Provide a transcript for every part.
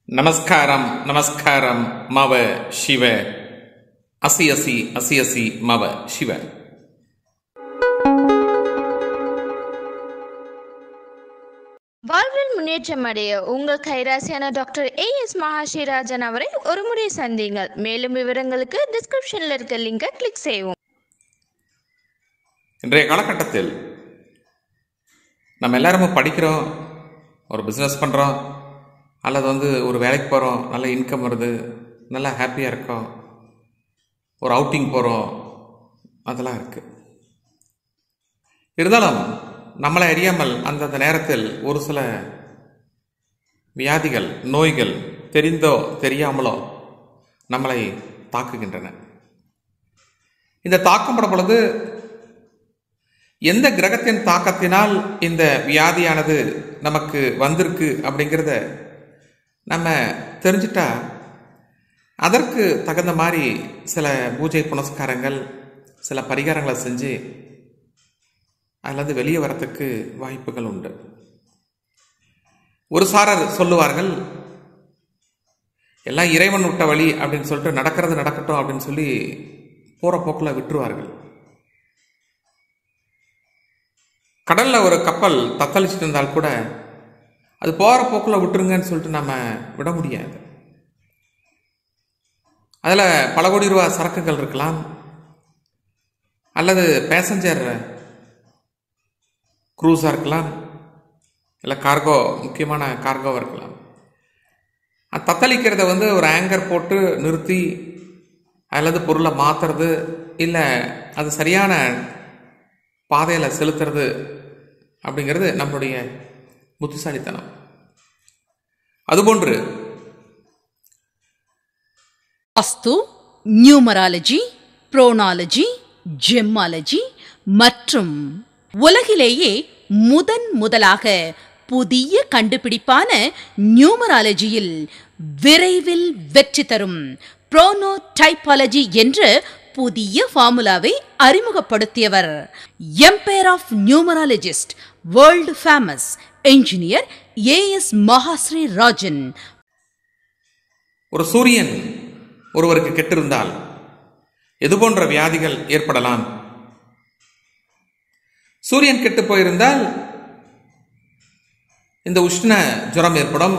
நமஸ்காரம் நமஸ்காரம் மவ சிவ அசி அசி அசி அசி மவ சிவ. வாழ்வில் முன்னேற்றம் அடைய உங்கள் கைராசியான டாக்டர் AS மகாஸ்ரீராஜன் அவரை ஒரு முறை சந்தியுங்கள். மேலும் விவரங்களுக்கு டிஸ்கிரிப்ஷனில் இருக்க லிங்கை கிளிக் செய்யவும். இன்றைய காலகட்டத்தில் நம்ம எல்லாருமே படிக்கிறோம், ஒரு பிஸ்னஸ் பண்ணுறோம், அல்லது ஒரு வேலைக்கு போகிறோம், நல்ல இன்கம் வருது, நல்லா ஹாப்பியாக இருக்கோம், ஒரு அவுட்டிங் போகிறோம், அதெல்லாம் இருக்குது. இருந்தாலும் நம்மளை அறியாமல் அந்தந்த நேரத்தில் ஒரு சில வியாதிகள், நோய்கள் தெரிந்தோ தெரியாமலோ நம்மளை தாக்குகின்றன. இந்த தாக்கப்படும் பொழுது எந்த கிரகத்தின் தாக்கத்தினால் இந்த வியாதியானது நமக்கு வந்திருக்கு அப்படிங்கிறத நம்ம தெரிஞ்சிட்டா அதற்கு தகுந்த மாதிரி சில பூஜை புனஸ்காரங்கள், சில பரிகாரங்களை செஞ்சு அதிலிருந்து வெளியே வரத்துக்கு வாய்ப்புகள் உண்டு. ஒரு சாரர் சொல்லுவார்கள், எல்லாம் இறைவன் விட்ட வழி அப்படின்னு சொல்லிட்டு நடக்கிறது நடக்கட்டும் அப்படின்னு சொல்லி போற போக்கில் விட்டுருவார்கள். கடல்ல ஒரு கப்பல் தத்தளிச்சுட்டு இருந்தால் கூட அது போற போக்கில் விட்டுருங்கன்னு சொல்லிட்டு நம்ம விட முடியாது. அதில் பல கோடி ரூபா சரக்குகள் இருக்கலாம், அல்லது பேசஞ்சர் க்ரூஸாக இருக்கலாம், இல்லை கார்கோ, முக்கியமான கார்கோவாக இருக்கலாம். அது தத்தளிக்கிறத ஒரு ஆங்கர் போட்டு நிறுத்தி அதில் பொருளை மாற்றுறது, இல்லை அது சரியான பாதையில் செலுத்துறது அப்படிங்கிறது நம்மளுடைய புத்திசாலித்தனம். அதுபோன்று வாஸ்து, நியூமராலஜி, புரோனாலஜி, ஜெம்மாலஜி மற்றும் உலகிலேயே முதலாக புதிய கண்டுபிடிப்பான நியூமராலஜியில் விரைவில் வெற்றி தரும் புரோனோடைபாலஜி என்ற புதிய ஃபார்முலாவை அறிமுகப்படுத்தியவர் empire of numerologist, world famous engineer AS Mahasrirajan. ஒரு சூரியன் ஒருவருக்கு கெட்டிருந்தால் எது போன்ற வியாதிகள் ஏற்படலாம்? சூரியன் கெட்டு போயிருந்தால் இந்த உஷ்ண ஜுரம் ஏற்படும்,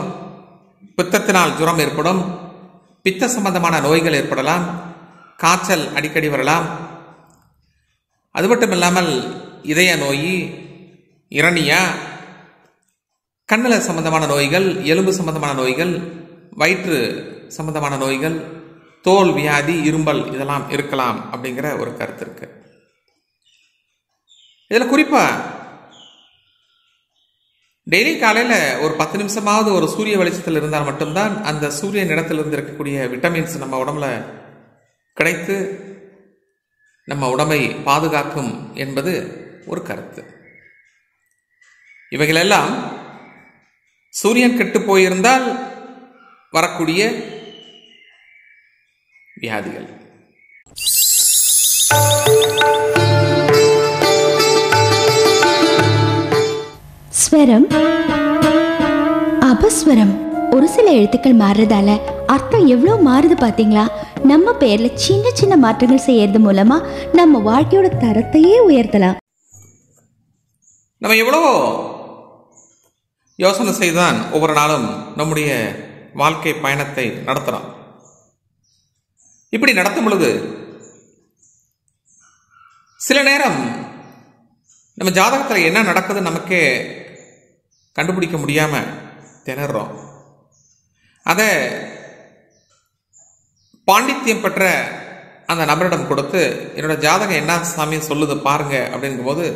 பித்தத்தினால் ஜுரம் ஏற்படும், பித்த சம்பந்தமான நோய்கள் ஏற்படலாம், காய்ச்சல் அடிக்கடி வரலாம். அது மட்டும் இல்லாமல் இதய நோய், இரணியா, கண்ணில் சம்பந்தமான நோய்கள், எலும்பு சம்பந்தமான நோய்கள், வயிற்று சம்பந்தமான நோய்கள், தோல் வியாதி, இரும்பல் இதெல்லாம் இருக்கலாம் அப்படிங்கிற ஒரு கருத்து இருக்கு. இதில் குறிப்பா டெய்லி காலையில் ஒரு 10 நிமிஷமாவது ஒரு சூரிய வெளிச்சத்தில் இருந்தால் மட்டும்தான் அந்த சூரியன் இடத்திலிருந்து இருக்கக்கூடிய விட்டமின்ஸ் நம்ம உடம்புல கிடைத்து நம்ம உடம்பை பாதுகாக்கும் என்பது ஒரு கருத்து. இவைகளெல்லாம் சூரியன் கெட்டு போயிருந்தால் வரக்கூடிய வியாதிகள். ஸ்வரம், அபஸ்வரம். ஒரு சில எழுத்துக்கள் மாறுறதால அர்த்தம் எவ்வளோ மாறுது பார்த்தீங்களா? நம்ம பேர்ல சின்ன சின்ன மாற்றங்கள் செய்யறது மூலமா நம்ம வாழ்க்கையோட தரத்தையே உயர்த்தலாம். நம்ம எவ்வளவோ யோசனை செய்துதான் ஒவ்வொரு நாளும் நம்முடைய வாழ்க்கை பயணத்தை நடத்தலாம். இப்படி நடத்தும் பொழுது சில நேரம் நம்ம ஜாதகத்தில் என்ன நடக்குது நமக்கே கண்டுபிடிக்க முடியாம திணறோம். அதை பாண்டித்யம் பெற்ற அந்த நபரிடம் கொடுத்து, என்னோட ஜாதகம் என்ன சாமி சொல்லுது பாருங்க அப்படிங்கும் போது,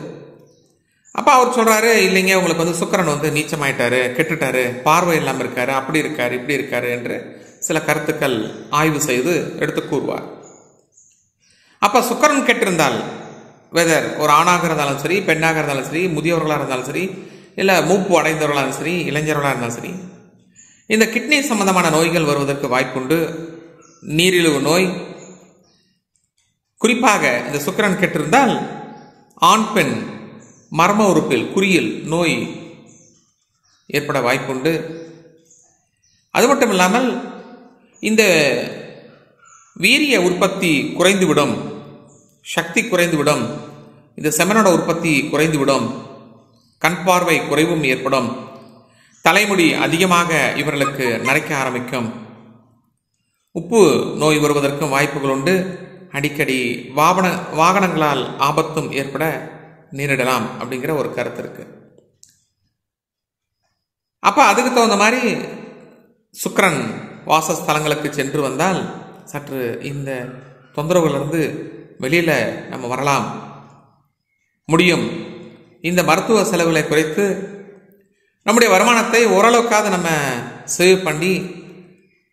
அப்போ அவர் சொல்றாரு, இல்லைங்க உங்களுக்கு சுக்கிரன் நீச்சமாயிட்டாரு, கெட்டுட்டாரு, பார்வை இல்லாமல் இருக்காரு, அப்படி இருக்காரு, இப்படி இருக்காரு என்று சில கருத்துக்கள் ஆய்வு செய்து எடுத்து கூறுவார். அப்ப சுக்கிரன் கெட்டிருந்தால், வெதர் ஒரு ஆணாக இருந்தாலும் சரி, பெண்ணாக இருந்தாலும் சரி, முதியவர்களாக இருந்தாலும் சரி, இல்லை மூப்பு அடைந்தவர்களாலும் சரி, இளைஞர்களாக இருந்தாலும் சரி, இந்த கிட்னி சம்பந்தமான நோய்கள் வருவதற்கு வாய்ப்புண்டு. நீரிழிவு நோய், குறிப்பாக இந்த சுக்கிரன் கெட்டிருந்தால் ஆண் பெண் மர்ம உறுப்பில் குறியில் நோய் ஏற்பட வாய்ப்புண்டு. அது மட்டும் இல்லாமல் இந்த வீரிய உற்பத்தி குறைந்துவிடும், சக்தி குறைந்துவிடும், இந்த செமனோட உற்பத்தி குறைந்துவிடும், கண் பார்வை குறைவும் ஏற்படும், தலைமுடி அதிகமாக இவர்களுக்கு நரைக்க ஆரம்பிக்கும், உப்பு நோய் வருவதற்கும் வாய்ப்புகள் உண்டு, அடிக்கடி வாகனங்களால் ஆபத்தும் ஏற்பட நேரிடலாம் அப்படிங்கிற ஒரு கருத்து இருக்கு. அப்ப அதுக்கு தகுந்த மாதிரி சுக்கிரன் வாசஸ்தலங்களுக்கு சென்று வந்தால் சற்று இந்த தொந்தரவுகளிலிருந்து வெளியில நம்ம வரலாம் முடியும். இந்த மருத்துவ செலவுகளை குறைத்து நம்முடைய வருமானத்தை ஓரளவுக்காவது நம்ம சேவ் பண்ணி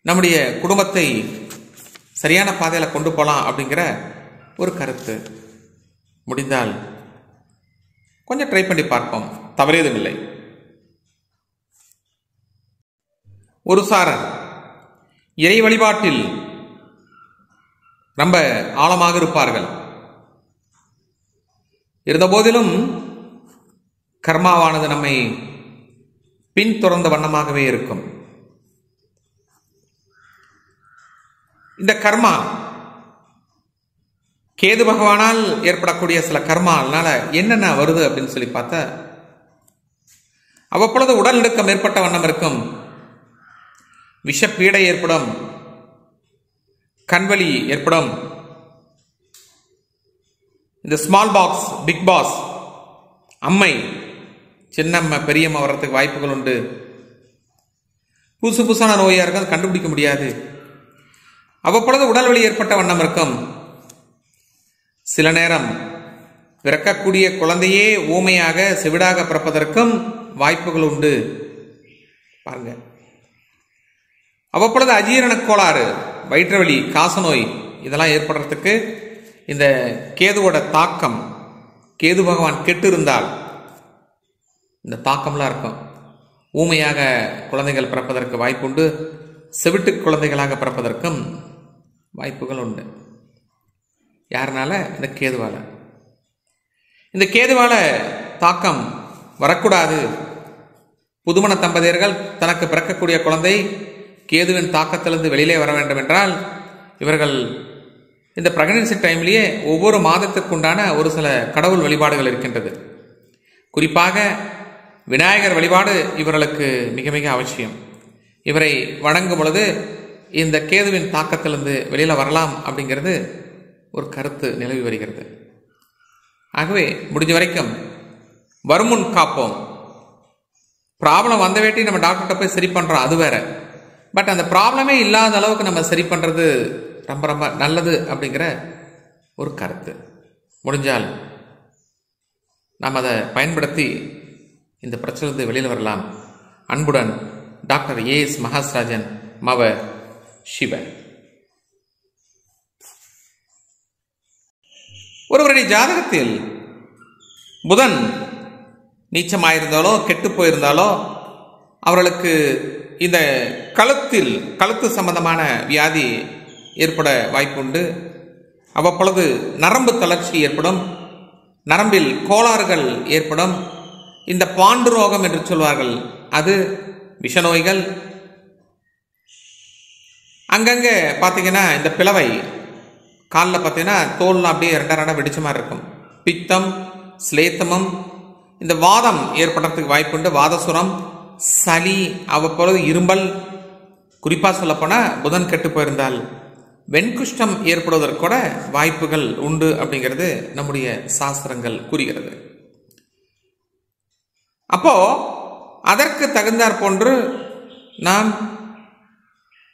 நம்முடைய குடும்பத்தை சரியான பாதையில் கொண்டு போகலாம் அப்படிங்கிற ஒரு கருத்து. முடிந்தால் கொஞ்சம் ட்ரை பண்ணி பார்ப்போம், தவறேதும் இல்லை. ஒரு சாரர் இறை வழிபாட்டில் ரொம்ப ஆழமாக இருப்பார்கள். இருந்தபோதிலும் கர்மாவானது நம்மை பின்தொடர்ந்த வண்ணமாகவே இருக்கும். இந்த கர்மா கேது பகவானால் ஏற்படக்கூடிய சில கர்மானால என்னென்ன வருது அப்படின்னு சொல்லி பார்த்தா, அவ்வப்பொழுது உடல் நடுக்கம் ஏற்பட்ட வண்ணம் இருக்கும், விஷப்பீடை ஏற்படும், கண்வலி ஏற்படும், இந்த ஸ்மால் பாக்ஸ் பிக் பாஸ் அம்மை சின்னம்மை பெரியம்மா வர்றதுக்கு வாய்ப்புகள் உண்டு. புதுசு புதுசான நோயாக இருக்கும், அது கண்டுபிடிக்க முடியாது. அவ்வப்பொழுது உடல் வலி ஏற்பட்ட வண்ணம் இருக்கும். சில நேரம் பிறக்கக்கூடிய குழந்தையே ஊமையாக செவிடாக பிறப்பதற்கும் வாய்ப்புகள் உண்டு. பாருங்க, அவ்வப்பொழுது அஜீரண கோளாறு, வயிற்று வலி, காசநோய் இதெல்லாம் ஏற்படுறதுக்கு இந்த கேதுவோட தாக்கம், கேது பகவான் கெட்டு இருந்தால் இந்த தாக்கம்லாம் இருக்கும். ஊமையாக குழந்தைகள் பிறப்பதற்கு வாய்ப்புண்டு, செவிட்டு குழந்தைகளாக பிறப்பதற்கும் வாய்ப்புகள் உண்டு. யாருனால? இந்த கேதுவால. இந்த கேதுவால தாக்கம் வரக்கூடாது. புதுமண தம்பதியர்கள் தனக்கு பிறக்கக்கூடிய குழந்தை கேதுவின் தாக்கத்திலிருந்து வெளியிலே வர வேண்டும் என்றால் இவர்கள் இந்த பிரெக்னன்சி டைம்லேயே ஒவ்வொரு மாதத்திற்குண்டான ஒரு சில கடவுள் வழிபாடுகள் இருக்கின்றது. குறிப்பாக விநாயகர் வழிபாடு இவர்களுக்கு மிக மிக அவசியம். இவரை வணங்கும் பொழுது இந்த கேதுவின் தாக்கத்திலிருந்து வெளியில் வரலாம் அப்படிங்கிறது ஒரு கருத்து நிலவி வருகிறது. ஆகவே முடிஞ்ச வரைக்கும் வருமுன் காப்போம். ப்ராப்ளம் வந்த வேட்டி நம்ம டாக்டர்கிட்ட போய் சரி பண்ணுறோம், அது வேற. பட் அந்த ப்ராப்ளமே இல்லாத அளவுக்கு நம்ம சரி பண்ணுறது ரொம்ப ரொம்ப நல்லது அப்படிங்கிற ஒரு கருத்து. முடிஞ்சால் நாம் அதை பயன்படுத்தி இந்த பிரச்சனையிலிருந்து வெளியில் வரலாம். அன்புடன் டாக்டர் ஏஎஸ் மகாஸ்ராஜன், மவ சிவ. ஒருவருடைய ஜாதகத்தில் புதன் நீச்சமாயிருந்தாலோ கெட்டு போயிருந்தாலோ அவர்களுக்கு இந்த கழுத்து சம்பந்தமான வியாதி ஏற்பட வாய்ப்புண்டு. அவ்வப்பொழுது நரம்பு தளர்ச்சி ஏற்படும், நரம்பில் கோளாறுகள் ஏற்படும். இந்த பாண்டு ரோகம் என்று சொல்வார்கள், அது விஷநோய்கள். அங்கங்கே பார்த்தீங்கன்னா இந்த பிளவை காலில் பார்த்தீங்கன்னா தோல்லாம் அப்படியே ரெண்டரை வெடிச்ச மாதிரி இருக்கும். பித்தம், ஸ்லேத்தமம், இந்த வாதம் ஏற்படுறதுக்கு வாய்ப்புண்டு. வாதசுரம், சளி, அவ்வப்பொழுது இரும்பல். குறிப்பாக சொல்லப்போனால் புதன் கெட்டு போயிருந்தால் வெண்குஷ்டம் ஏற்படுவதற்கு கூட வாய்ப்புகள் உண்டு அப்படிங்கிறது நம்முடைய சாஸ்திரங்கள் கூறுகிறது. அப்போ அதற்கு தகுந்தாற் போன்று நாம்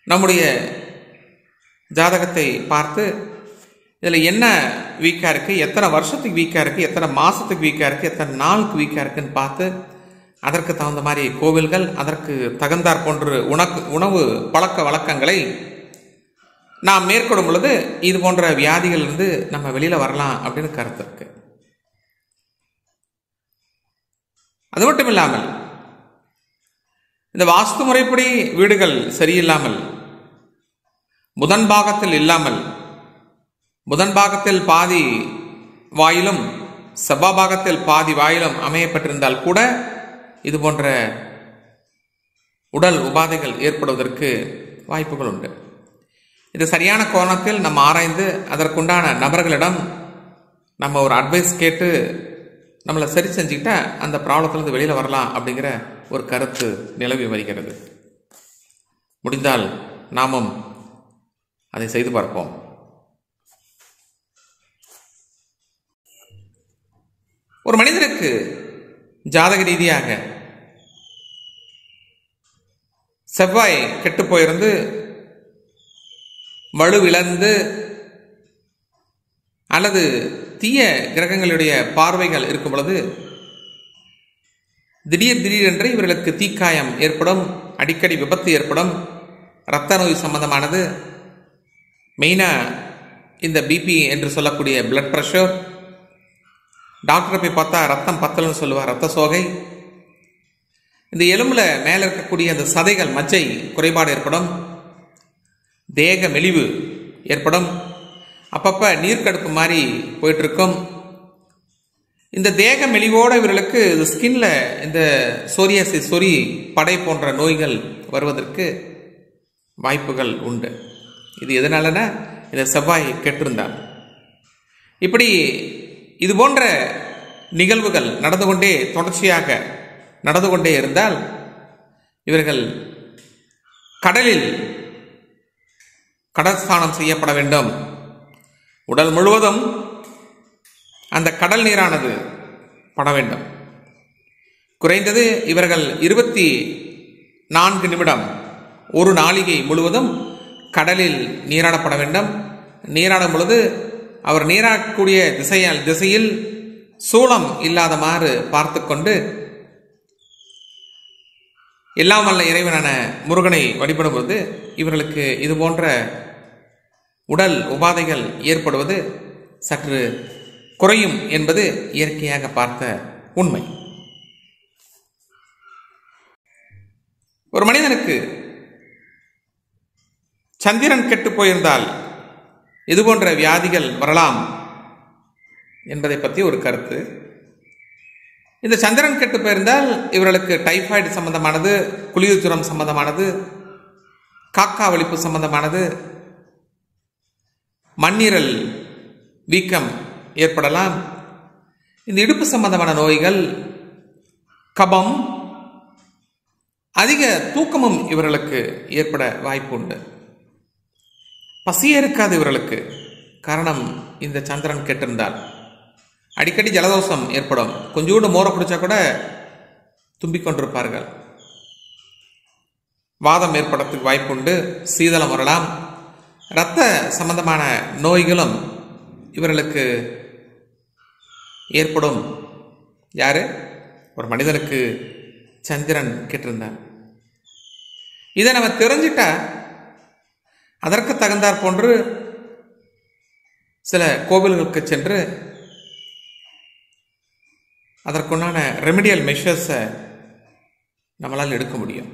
நம்முடைய ஜாதகத்தை பார்த்து இதில் என்ன வீக்காக இருக்குது, எத்தனை வருஷத்துக்கு வீக்காக இருக்குது, எத்தனை மாதத்துக்கு வீக்காக இருக்குது, எத்தனை நாளுக்கு வீக்காக இருக்குன்னு பார்த்து அதற்கு தகுந்த மாதிரி கோவில்கள், அதற்கு தகுந்தாற் போன்று உணவு பழக்க வழக்கங்களை நாம் மேற்கொள்ளும் பொழுது இது போன்ற வியாதிகளிலிருந்து நம்ம வெளியில் வரலாம் அப்படின்னு கருத்து இருக்கு. அது மட்டும் இல்லாமல் இந்த வாஸ்து முறைப்படி வீடுகள் சரியில்லாமல், புதன் பாகத்தில் இல்லாமல், புதன் பாகத்தில் பாதி வாயிலும் செவ்வாய் பாகத்தில் பாதி வாயிலும் அமையப்பட்டிருந்தால் கூட இது போன்ற உடல் உபாதைகள் ஏற்படுவதற்கு வாய்ப்புகள் உண்டு. இது சரியான கோணத்தில் நம்ம ஆராய்ந்து அதற்குண்டான நபர்களிடம் நம்ம ஒரு அட்வைஸ் கேட்டு நம்மளை சரி செஞ்சுக்கிட்டா அந்த ப்ராப்ளத்திலிருந்து வெளியில் வரலாம் அப்படிங்கிற ஒரு கருத்து நிலவி வருகிறது. முடிந்தால் நாமும் அதை செய்து பார்ப்போம். ஒரு மனிதனுக்கு ஜாதக ரீதியாக செவ்வாய் கெட்டு போயிருந்து வலுவிழந்து அல்லது தீய கிரகங்களுடைய பார்வைகள் இருக்கும் பொழுது திடீரென்று இவர்களுக்கு தீக்காயம் ஏற்படும், அடிக்கடி விபத்து ஏற்படும், இரத்த நோய் சம்பந்தமானது, மெயினாக இந்த பிபி என்று சொல்லக்கூடிய பிளட் ப்ரெஷர், டாக்டரை போய் பார்த்தா ரத்தம் பத்தலன்னு சொல்லுவார், ரத்த சோகை, இந்த எலும்புல மேலே இருக்கக்கூடிய அந்த சதைகள் மஜ்ஜை குறைபாடு ஏற்படும், தேக மெலிவு ஏற்படும், அப்பப்போ நீர்க்கடுப்பு மாதிரி போயிட்டு இருக்கும். இந்த தேக மெலிவோடு இவர்களுக்கு ஸ்கின்ல இந்த சோரியாசிஸ், சொறி படை போன்ற நோய்கள் வருவதற்கு வாய்ப்புகள் உண்டு. இது எதனாலனா இந்த செவ்வாய் கெட்டிருந்தால். இப்படி இது போன்ற நிகழ்வுகள் நடந்து கொண்டே தொடர்ச்சியாக நடந்து கொண்டே இருந்தால் இவர்கள் கடலில் கடற்ஸ்நானம் செய்யப்பட வேண்டும். உடல் முழுவதும் அந்த கடல் நீரானது பட வேண்டும். குறைந்தது இவர்கள் 24 நிமிடம், ஒரு நாளிகை முழுவதும் கடலில் நீராடப்பட வேண்டும். நீராடும் பொழுது அவர் நீராடக்கூடிய திசையில் சூளம் இல்லாதமாறு பார்த்து கொண்டு எல்லாம் வல்ல இறைவனான முருகனை வழிபடும் போது இவர்களுக்கு இது போன்ற உடல் உபாதைகள் ஏற்படுவது சற்று குறையும் என்பது இயற்கையாக பார்த்த உண்மை. ஒரு மனிதனுக்கு சந்திரன் கெட்டு போயிருந்தால் இது போன்ற வியாதிகள் வரலாம் என்பதை பற்றி ஒரு கருத்து. இந்த சந்திரன் கெட்டு போயிருந்தால் இவர்களுக்கு டைபாய்டு சம்பந்தமானது, குளிர் ஜுரம் சம்பந்தமானது, காக்கா வலிப்பு சம்பந்தமானது, மண்ணீரல் வீக்கம் ஏற்படலாம். இந்த இடுப்பு சம்பந்தமான நோய்கள், கபம், அதிக தூக்கமும் இவர்களுக்கு ஏற்பட வாய்ப்பு உண்டு. பசியே இருக்காது இவர்களுக்கு. காரணம், இந்த சந்திரன் கெட்டிருந்தால் அடிக்கடி ஜலதோஷம் ஏற்படும். கொஞ்சோண்டு மோரை குடிச்சா கூட தும்பிக் கொண்டிருப்பார்கள். வாதம் ஏற்படுறதுக்கு வாய்ப்பு உண்டு. சீதளம் வரலாம். இரத்த சம்பந்தமான நோய்களும் இவர்களுக்கு ஏற்படும். யாரு? ஒரு மனிதனுக்கு சந்திரன் கெட்டிருந்தார். இதை நம்ம தெரிஞ்சிட்டா அதற்கு தகுந்தாற் போன்று சில கோவில்களுக்கு சென்று அதற்குண்டான ரெமிடியல் மெஷர்ஸை நம்மளால் எடுக்க முடியும்.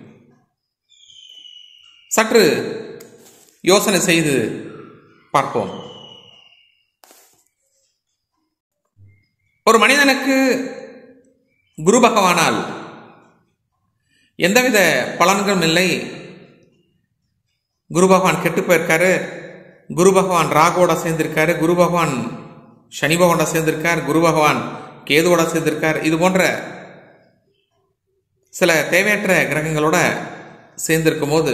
சற்று யோசனை செய்து பார்ப்போம். ஒரு மனிதனுக்கு குரு பகவானால் எந்தவித பலன்களும் இல்லை. குரு பகவான் கெட்டு போயிருக்காரு, குரு பகவான் ராகுவோட சேர்ந்திருக்காரு, குரு பகவான் சனி பகவானோட சேர்ந்திருக்கார், குரு பகவான் கேதுவோட சேர்ந்திருக்கார். இது போன்ற சில தேவையற்ற கிரகங்களோட சேர்ந்திருக்கும் போது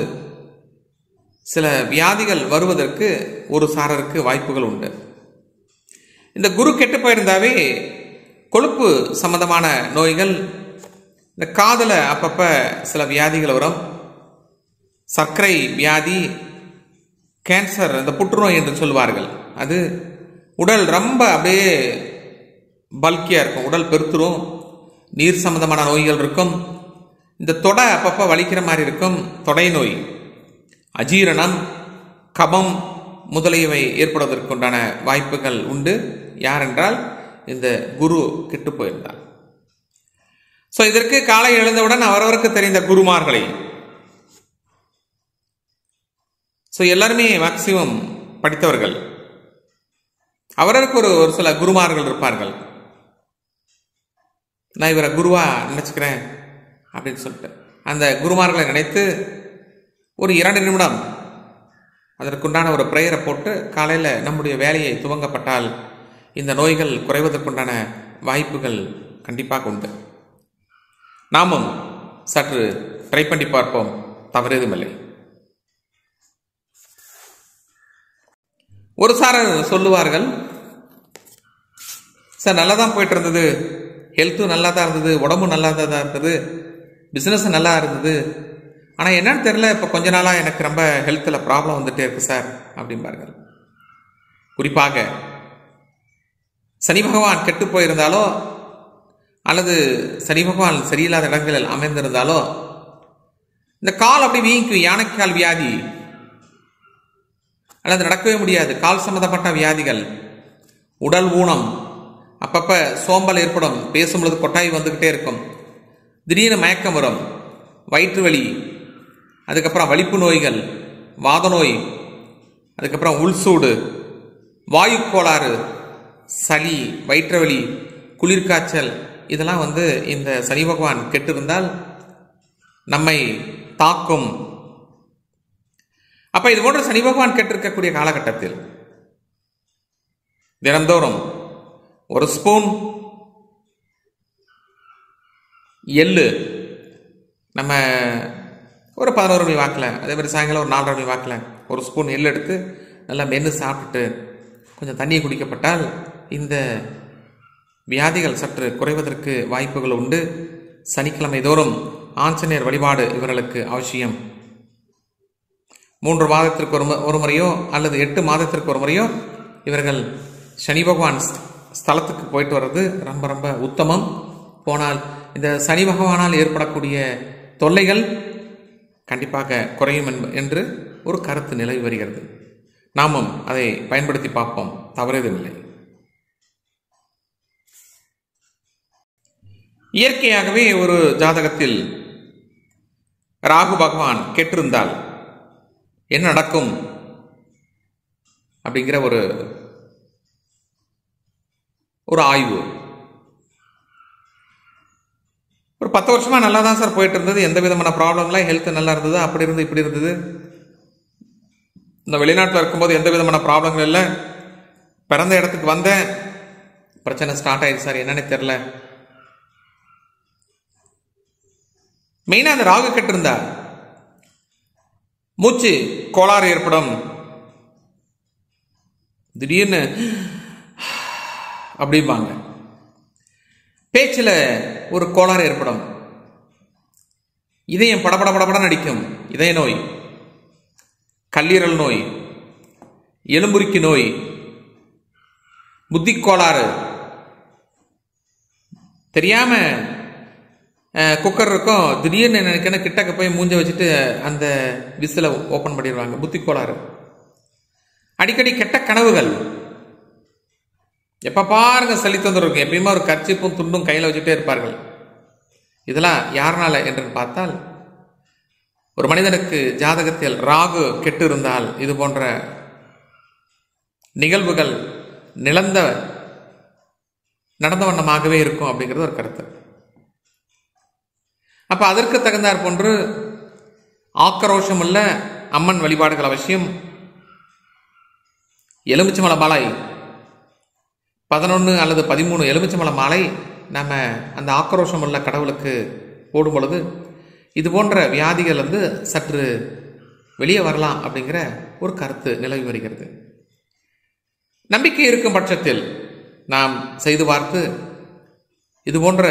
சில வியாதிகள் வருவதற்கு ஒரு சாரருக்கு வாய்ப்புகள் உண்டு. இந்த குரு கெட்டு போயிருந்தாவே கொழுப்பு சம்பந்தமான நோய்கள், இந்த காதில் அப்பப்ப சில வியாதிகள் வரும், சர்க்கரை வியாதி, கேன்சர், இந்த புற்றுநோய் என்று சொல்வார்கள். அது உடல் ரொம்ப அப்படியே பல்கியாக இருக்கும், உடல் பெருத்துரும், நீர் சம்பந்தமான நோய்கள் இருக்கும். இந்த தொடை அப்பப்போ வலிக்கிற மாதிரி இருக்கும், தொடை நோய், அஜீரணம், கபம் முதலியவை ஏற்படுவதற்குண்டான வாய்ப்புகள் உண்டு. யாரென்றால் இந்த குரு கெட்டு போயிருந்தார். ஸோ இதற்கு காலை எழுந்தவுடன் அவரவருக்கு தெரிந்த குருமார்களை, ஸோ எல்லாருமே மேக்சிமம் படித்தவர்கள், அவருக்கு ஒரு சில குருமார்கள் இருப்பார்கள். நான் இவரை குருவா நினைச்சுக்கிறேன் அப்படின்னு சொல்லிட்டு அந்த குருமார்களை நினைத்து ஒரு 2 நிமிடம் அதற்குண்டான ஒரு ப்ரேயரை போட்டு காலையில் நம்முடைய வேலையை துவங்கப்பட்டால் இந்த நோய்கள் குறைவதற்குண்டான வாய்ப்புகள் கண்டிப்பாக உண்டு. நாமும் சற்று ட்ரை பண்ணி பார்ப்போம், தவறேதுமில்லை. ஒரு சாரர் சொல்லுவார்கள், சார் நல்லா தான் போயிட்டு இருந்தது, ஹெல்த்தும் நல்லா தான் இருந்தது, உடம்பும் நல்லா தான் இருந்தது, பிஸ்னஸும் நல்லா இருந்தது, ஆனால் என்னன்னு தெரியல இப்போ கொஞ்ச நாளாக எனக்கு ரொம்ப ஹெல்த்தில் ப்ராப்ளம் வந்துட்டே இருக்கு சார் அப்படிம்பார்கள். குறிப்பாக சனி பகவான் கெட்டு போயிருந்தாலோ அல்லது சனி பகவான் சரியில்லாத இடங்களில் அமைந்திருந்தாலோ இந்த கால் அப்படி வீங்கும், யானைக்கால் வியாதி அல்லது நடக்கவே முடியாது, கால் சம்பந்தப்பட்ட வியாதிகள், உடல் ஊனம், அப்பப்போ சோம்பல் ஏற்படும், பேசும்பொழுது கொட்டாய் வந்துக்கிட்டே இருக்கும், திடீர்னு மயக்கம் வரும், வயிற்று வலி, அதுக்கப்புறம் வலிப்பு நோய்கள், வாத நோய், அதுக்கப்புறம் உள்சூடு, வாயு கோளாறு, சளி, வயிற்று வலி, குளிர்காய்ச்சல், இதெல்லாம் இந்த சனி பகவான் கெட்டு இருந்தால் நம்மை தாக்கும். அப்ப இது போன்ற சனி பகவான் கெட்டிருக்கக்கூடிய காலகட்டத்தில் தினந்தோறும் 1 ஸ்பூன் எள்ளு நம்ம ஒரு 11 மணி வாக்கில், அதே மாதிரி சாயங்காலம் ஒரு 4:30 மணி வாக்கில் 1 ஸ்பூன் எள்ளு எடுத்து நல்லா மென்று சாப்பிட்டுட்டு கொஞ்சம் தண்ணியை குடிக்கப்பட்டால் இந்த வியாதிகள் சற்று குறைவதற்கு வாய்ப்புகள் உண்டு. சனிக்கிழமை தோறும் ஆஞ்சநேயர் வழிபாடு இவர்களுக்கு அவசியம். 3 மாதத்திற்கு ஒரு முறையோ அல்லது 8 மாதத்திற்கு ஒரு முறையோ இவர்கள் சனி பகவான் ஸ்தலத்துக்கு போயிட்டு வர்றது ரொம்ப ரொம்ப உத்தமம். போனால் இந்த சனி பகவானால் ஏற்படக்கூடிய தொல்லைகள் கண்டிப்பாக குறையும் என்று ஒரு கருத்து நிலவி வருகிறது. நாமும் அதை பயன்படுத்தி பார்ப்போம், தவறேதுமில்லை. இயற்கையாகவே ஒரு ஜாதகத்தில் ராகு பகவான் கெட்டிருந்தால் என்ன நடக்கும் அப்படிங்கிற ஒரு ஆய்வு. ஒரு 10 வருஷமா நல்லா தான் சார் போயிட்டு இருந்தது, எந்த விதமான ப்ராப்ளம்லாம், ஹெல்த் நல்லா இருந்தது, அப்படி இருந்து இப்படி இருந்தது, இந்த வெளிநாட்டில் இருக்கும்போது எந்த விதமான ப்ராப்ளங்கள் இல்லை, பிறந்த இடத்துக்கு வந்தேன் பிரச்சனை ஸ்டார்ட் ஆயிடுச்சு சார், என்னன்னு தெரியல. மெயினா அந்த ராகு கெட்டிருந்தா மூச்சு கோளாறு ஏற்படும், திடீர்னு அப்படிம்பாங்க, பேச்சில் ஒரு கோளாறு ஏற்படும், இதயம் படபடபடபட நடிக்கும், இதய நோய், கல்லீரல் நோய், எலும்புருக்கி நோய், புத்தி கோளாறு, தெரியாம குக்கர் இருக்கும், திடீர்னு நினைக்கணும் கிட்டக்க போய் மூஞ்ச வச்சுட்டு அந்த விசில ஓபன் பண்ணிடுவாங்க, புத்தி கோளாறு. அடிக்கடி கெட்ட கனவுகள், எப்ப பாருங்க சளி தொந்தரவு இருக்கும், எப்பயுமே ஒரு கர்ச்சிப்பும் துண்டும் கையில வச்சுட்டே இருப்பார்கள். இதெல்லாம் யாருனால என்று பார்த்தால் ஒரு மனிதனுக்கு ஜாதகத்தில் ராகு கெட்டு இருந்தால் இது போன்ற நிகழ்வுகள் நடந்த வண்ணமாகவே இருக்கும் அப்படிங்கிறது ஒரு கருத்து. அப்ப அதற்கு தகுந்தாற் போன்று ஆக்ரோஷம் உள்ள அம்மன் வழிபாடுகள் அவசியம். எலுமிச்சம்பழ மாலை 11 அல்லது 13 எலுமிச்சம்பழ மாலை நம்ம அந்த ஆக்ரோஷம் உள்ள கடவுளுக்கு போடும் பொழுது இது போன்ற வியாதிகள் சற்று வெளியே வரலாம் அப்படிங்கிற ஒரு கருத்து நிலவி வருகிறது. நம்பிக்கை இருக்கும் பட்சத்தில் நாம் செய்து பார்த்து இது போன்ற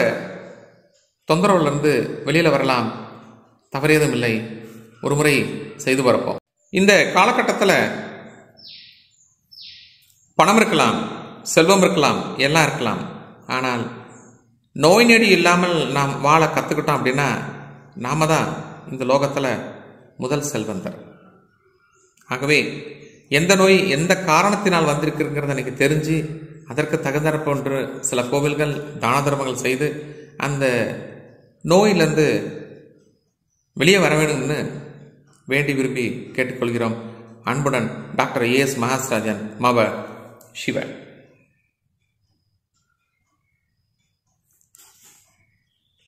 தொந்தரவுலிருந்து வெளியில வரலாம், தவறியதும் இல்லை. ஒரு முறை செய்து பார்ப்போம். இந்த காலகட்டத்தில் பணம் இருக்கலாம், செல்வம் இருக்கலாம், எல்லாம் இருக்கலாம். ஆனால் நோய் நொடி இல்லாமல் நாம் வாழ கற்றுக்கிட்டோம் அப்படின்னா நாம தான் இந்த லோகத்தில் முதல் செல்வந்தர். ஆகவே எந்த நோய் எந்த காரணத்தினால் வந்திருக்குங்கிறத எனக்கு தெரிஞ்சு அதற்கு தகுந்தாற் போன்று சில கோவில்கள் தான தர்மங்கள் செய்து அந்த நோயிலிருந்து வெளியே வர வேண்டும்னு வேண்டி விரும்பி கேட்டுக்கொள்கிறோம். அன்புடன் டாக்டர் ஏஎஸ் மகாஸ்ராஜன், மவ சிவன்.